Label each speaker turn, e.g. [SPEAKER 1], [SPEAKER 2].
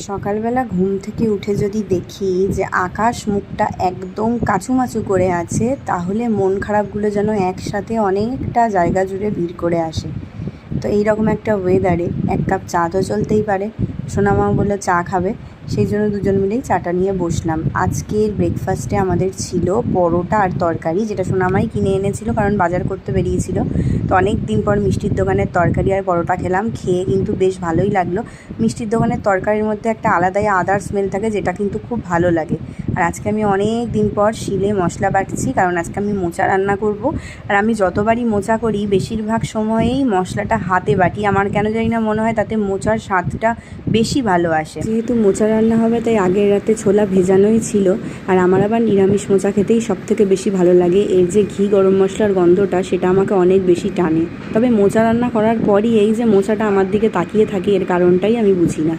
[SPEAKER 1] সকালবেলা ঘুম থেকে উঠে যদি দেখি যে আকাশ মুখটা একদম কাচুমাচু করে আছে, তাহলে মন খারাপগুলো যেন একসাথে অনেকটা জায়গা জুড়ে ভিড় করে আসে। তো এইরকম একটা ওয়েদারে এক কাপ চা তো চলতেই পারে। সোনামা বললো চা খাবে, সেই জন্য দুজন মিলেই চাটা নিয়ে বসলাম। আজকের ব্রেকফাস্টে আমাদের ছিল পরোটা আর তরকারি, যেটা সোনামাই কিনে এনেছিল কারণ বাজার করতে বেরিয়েছিল। তো অনেক দিন পর মিষ্টির দোকানের তরকারি আর পরোটা খেলাম, খেয়ে কিন্তু বেশ ভালোই লাগলো। মিষ্টির দোকানের তরকারির মধ্যে একটা আলাদাই আদার স্মেল থাকে, যেটা কিন্তু খুব ভালো লাগে। আর আজকে আমি অনেক দিন পর শিলে মশলা বাটছি, কারণ আজকে আমি মোচা রান্না করব। আর আমি যতবারই মোচা করি বেশিরভাগ সময়েই মশলাটা হাতে বাটি, আমার কেন জানি না মনে হয় তাতে মোচার স্বাদটা বেশি ভালো আসে। যেহেতু মোচা রান্না হবে তাই আগের রাতে ছোলা ভেজানোই ছিল। আর আমার আবার নিরামিষ মোচা খেতেই সবথেকে বেশি ভালো লাগে। এর যে ঘি গরম মশলার গন্ধটা, সেটা আমাকে অনেক বেশি টানে। তবে মোচা রান্না করার পরই এই যে মোচাটা আমার দিকে তাকিয়ে থাকে, এর কারণটাই আমি বুঝি না।